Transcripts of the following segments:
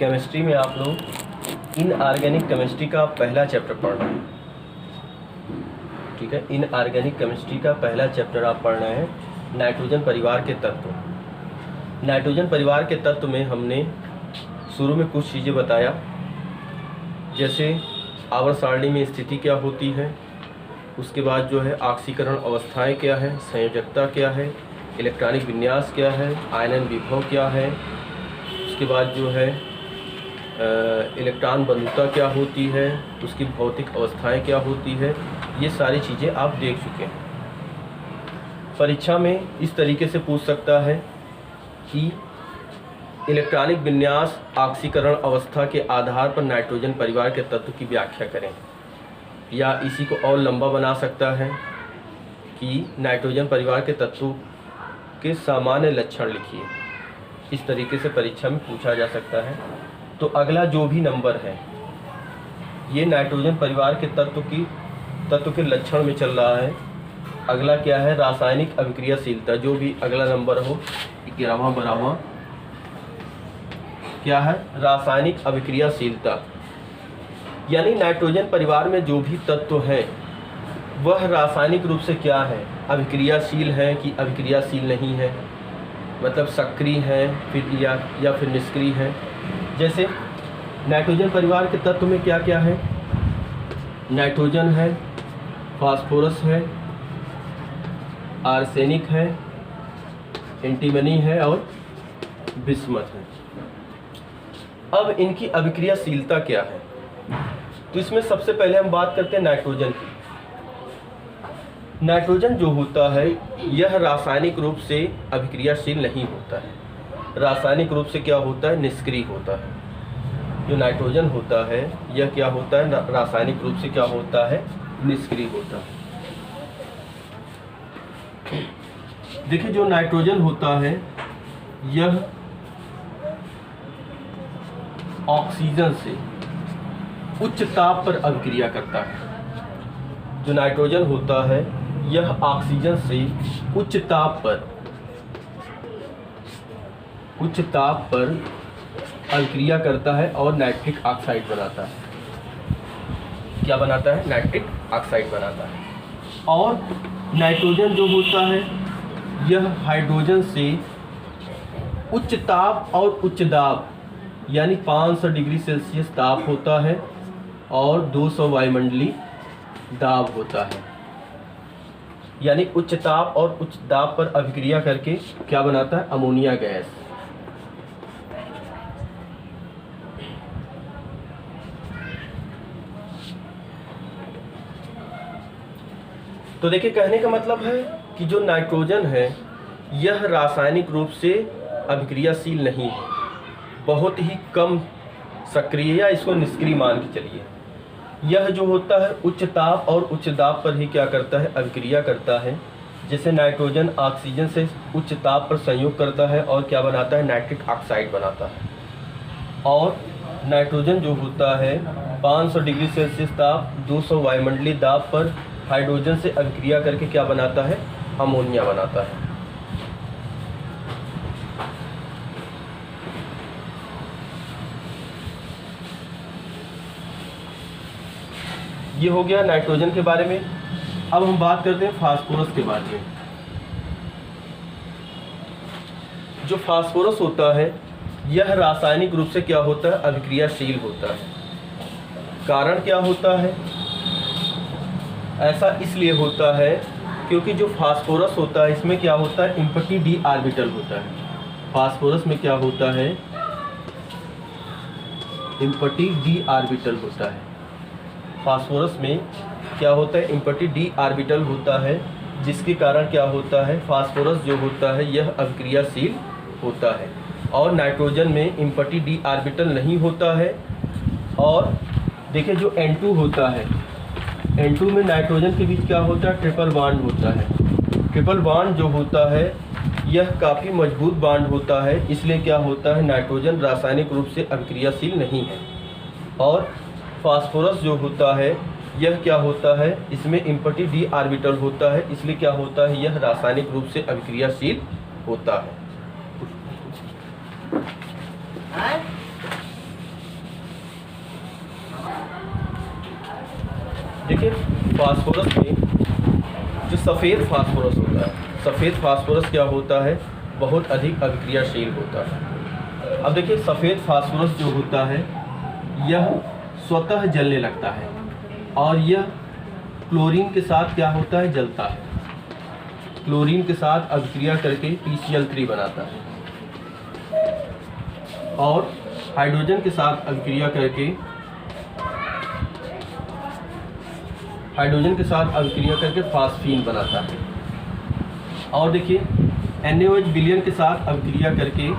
Chemistry में आप लोग इनऑर्गेनिक केमिस्ट्री का पहला चैप्टर पढ़ रहे हैं। ठीक है, इनऑर्गेनिक केमिस्ट्री का पहला चैप्टर आप पढ़ रहे हैं, नाइट्रोजन परिवार के तत्व। नाइट्रोजन परिवार के तत्व में हमने शुरू में कुछ चीज़ें बताया, जैसे आवर्त सारणी में स्थिति क्या होती है, उसके बाद जो है ऑक्सीकरण अवस्थाएं क्या है, संयोजकता क्या है, इलेक्ट्रॉनिक विन्यास क्या है, आयनन विभव क्या है, उसके बाद जो है इलेक्ट्रॉन बंधुता क्या होती है, उसकी भौतिक अवस्थाएं क्या होती है, ये सारी चीज़ें आप देख चुके हैं। परीक्षा में इस तरीके से पूछ सकता है कि इलेक्ट्रॉनिक विन्यास ऑक्सीकरण अवस्था के आधार पर नाइट्रोजन परिवार के तत्व की व्याख्या करें, या इसी को और लंबा बना सकता है कि नाइट्रोजन परिवार के तत्वों के सामान्य लक्षण लिखिए। इस तरीके से परीक्षा में पूछा जा सकता है। तो अगला जो भी नंबर है ये नाइट्रोजन परिवार के तत्व के लक्षण में चल रहा है। अगला क्या है, रासायनिक अभिक्रियाशीलता। जो भी अगला नंबर हो 11वां 12वां क्या है, रासायनिक अभिक्रियाशीलता। यानी नाइट्रोजन परिवार में जो भी तत्व है वह रासायनिक रूप से क्या है, अभिक्रियाशील है कि अभिक्रियाशील नहीं है, मतलब सक्रिय है फिर या फिर निष्क्रिय है। जैसे नाइट्रोजन परिवार के तत्व में क्या क्या है, नाइट्रोजन है, फास्फोरस है, आर्सेनिक है, एंटीमनी है और बिस्मथ है। अब इनकी अभिक्रियाशीलता क्या है, तो इसमें सबसे पहले हम बात करते हैं नाइट्रोजन की। नाइट्रोजन जो होता है यह रासायनिक रूप से अभिक्रियाशील नहीं होता है, रासायनिक रूप से क्या होता है, निष्क्रिय होता है। जो नाइट्रोजन होता है यह क्या होता है, रासायनिक रूप से क्या होता है, निष्क्रिय होता है। देखिए जो नाइट्रोजन होता है यह ऑक्सीजन से उच्च ताप पर अभिक्रिया करता है। जो नाइट्रोजन होता है यह ऑक्सीजन से उच्च ताप पर अभिक्रिया करता है और नाइट्रिक ऑक्साइड बनाता है। क्या बनाता है, नाइट्रिक ऑक्साइड बनाता है। और नाइट्रोजन जो होता है यह हाइड्रोजन से उच्च ताप और उच्च दाब यानी 500 डिग्री सेल्सियस ताप होता है और 200 वायुमंडलीय दाब होता है। यानी उच्च ताप और उच्च दाब पर अभिक्रिया करके क्या बनाता है, अमोनिया गैस। तो देखिए कहने का मतलब है कि जो नाइट्रोजन है यह रासायनिक रूप से अभिक्रियाशील नहीं है, बहुत ही कम सक्रिय या इसको निष्क्रिय मान के चलिए। यह जो होता है उच्च ताप और उच्च दाब पर ही क्या करता है, अभिक्रिया करता है। जैसे नाइट्रोजन ऑक्सीजन से उच्च ताप पर संयोग करता है और क्या बनाता है, नाइट्रिक ऑक्साइड बनाता है। और नाइट्रोजन जो होता है 500 डिग्री सेल्सियस ताप 200 वायुमंडलीय दाब पर हाइड्रोजन से अभिक्रिया करके क्या बनाता है, अमोनिया बनाता है। ये हो गया नाइट्रोजन के बारे में। अब हम बात करते हैं फास्फोरस के बारे में। जो फास्फोरस होता है यह रासायनिक रूप से क्या होता है, अभिक्रियाशील होता है। कारण क्या होता है, ऐसा इसलिए होता है क्योंकि जो फास्फोरस होता है इसमें क्या होता है, इम्पटी डी ऑर्बिटल होता है। फास्फोरस में क्या होता है, इम्पटी डी ऑर्बिटल होता है। फास्फोरस में क्या होता है, इम्पटी डी ऑर्बिटल होता है, जिसके कारण क्या होता है, फास्फोरस जो होता है यह अभिक्रियाशील होता है। और नाइट्रोजन में इम्पटी डी ऑर्बिटल नहीं होता है। और देखिए जो N2 होता है, N2 में नाइट्रोजन के बीच क्या होता है, ट्रिपल बॉन्ड होता है। ट्रिपल बॉन्ड जो होता है यह काफ़ी मजबूत बॉन्ड होता है, इसलिए क्या होता है, नाइट्रोजन रासायनिक रूप से अभिक्रियाशील नहीं है। और फास्फोरस जो होता है यह क्या होता है, इसमें इम्पटी डी ऑर्बिटल होता है, इसलिए क्या होता है, यह रासायनिक रूप से अभिक्रियाशील होता है। देखिए फास्फोरस में जो सफ़ेद फास्फोरस होता है, सफ़ेद फास्फोरस क्या होता है, बहुत अधिक अभिक्रियाशील होता है। अब देखिए सफ़ेद फास्फोरस जो होता है यह स्वतः जलने लगता है और यह क्लोरीन के साथ क्या होता है, जलता है। क्लोरीन के साथ अभिक्रिया करके PCl3 बनाता है और हाइड्रोजन के साथ अभिक्रिया करके फास्फीन बनाता है। और देखिए NaOH विलयन के साथ अभिक्रिया करके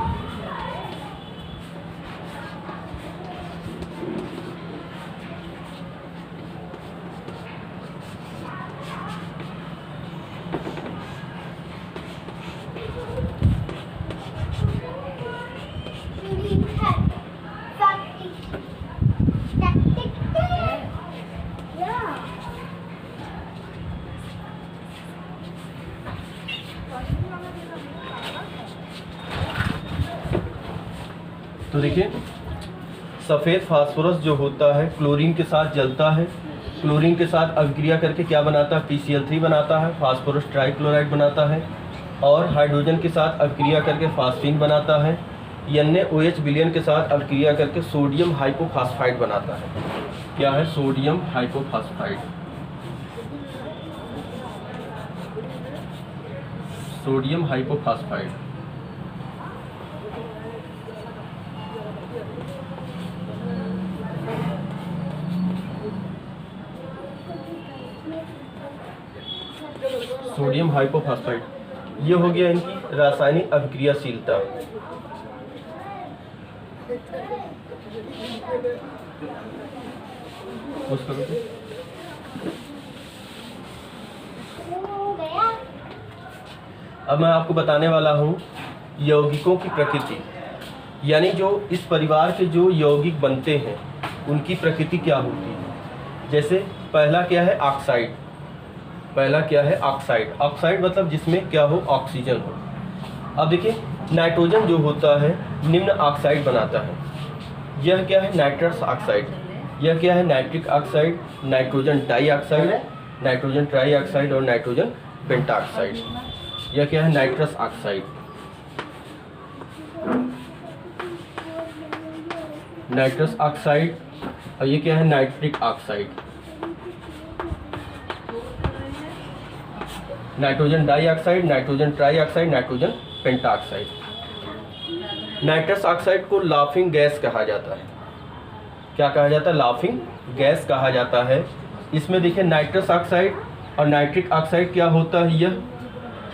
तो देखिए सफ़ेद फास्फोरस जो होता है क्लोरीन के साथ जलता है, क्लोरीन के साथ अभिक्रिया करके क्या बनाता है, PCl3 बनाता है, फास्फोरस ट्राइक्लोराइड बनाता है और हाइड्रोजन के साथ अभिक्रिया करके फास्फीन बनाता है। NaOH विलयन के साथ अभिक्रिया करके सोडियम हाइपोफॉस्फाइड बनाता है। क्या है, सोडियम हाइपोफॉस्फाइड। सोडियम हाइपोफॉस्फाइड। सोडियम हाइपोफॉस्फाइड, ये हो गया इनकी रासायनिक अभिक्रियाशीलता। अब मैं आपको बताने वाला हूँ यौगिकों की प्रकृति, यानी जो इस परिवार के जो यौगिक बनते हैं उनकी प्रकृति क्या होती है। जैसे पहला क्या है, ऑक्साइड। पहला क्या है, ऑक्साइड। ऑक्साइड मतलब जिसमें क्या हो, ऑक्सीजन हो। अब देखिए नाइट्रोजन जो होता है निम्न ऑक्साइड बनाता है। यह क्या है, नाइट्रस ऑक्साइड। यह क्या है, nitric oxide, nitrogen dioxide, nitrogen trioxide और नाइट्रोजन पेंटाऑक्साइड। यह क्या है, नाइट्रस ऑक्साइड। Nitrous oxide. और ये क्या है, nitric oxide. Nitrogen dioxide, nitrogen trioxide, nitrogen pentoxide. Nitrous oxide को लाफिंग गैस कहा जाता है। क्या कहा जाता है, लाफिंग गैस कहा जाता है। इसमें देखिए नाइट्रस ऑक्साइड और नाइट्रिक ऑक्साइड क्या होता है, यह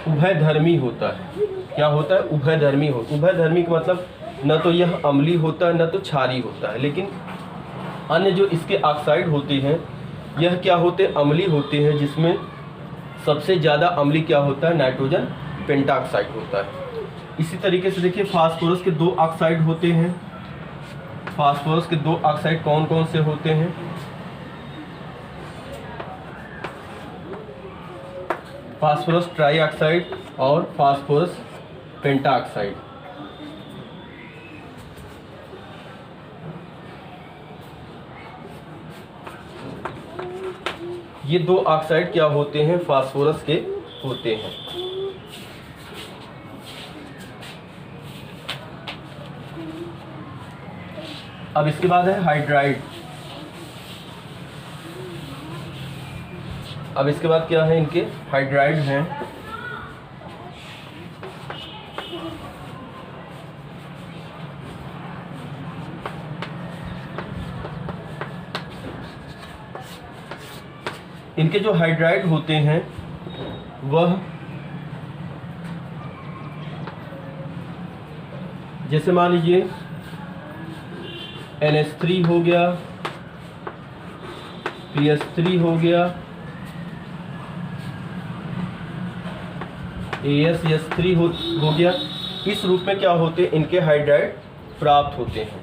उभयधर्मी होता है। क्या होता है, उभयधर्मी हो। उभयधर्मी का मतलब न तो यह अम्लीय होता है न तो क्षारीय होता है, लेकिन अन्य जो इसके ऑक्साइड होते हैं यह क्या होते हैं, अम्लीय होते हैं, जिसमें सबसे ज़्यादा अम्लीय क्या होता है, नाइट्रोजन पेंटाऑक्साइड होता है। इसी तरीके से देखिए फास्फोरस के 2 ऑक्साइड होते हैं। फास्फोरस के 2 ऑक्साइड कौन कौन से होते हैं, फास्फोरस ट्राइऑक्साइड और फास्फोरस पेंटाऑक्साइड। ये 2 ऑक्साइड क्या होते हैं, फास्फोरस के होते हैं। अब इसके बाद है हाइड्राइड। अब इसके बाद क्या है, इनके हाइड्राइड हैं। इनके जो हाइड्राइड होते हैं वह जैसे मान लीजिए NH3 हो गया, PS3 हो गया, ASS3 हो गया। इस रूप में क्या होते हैं, इनके हाइड्राइड प्राप्त होते हैं।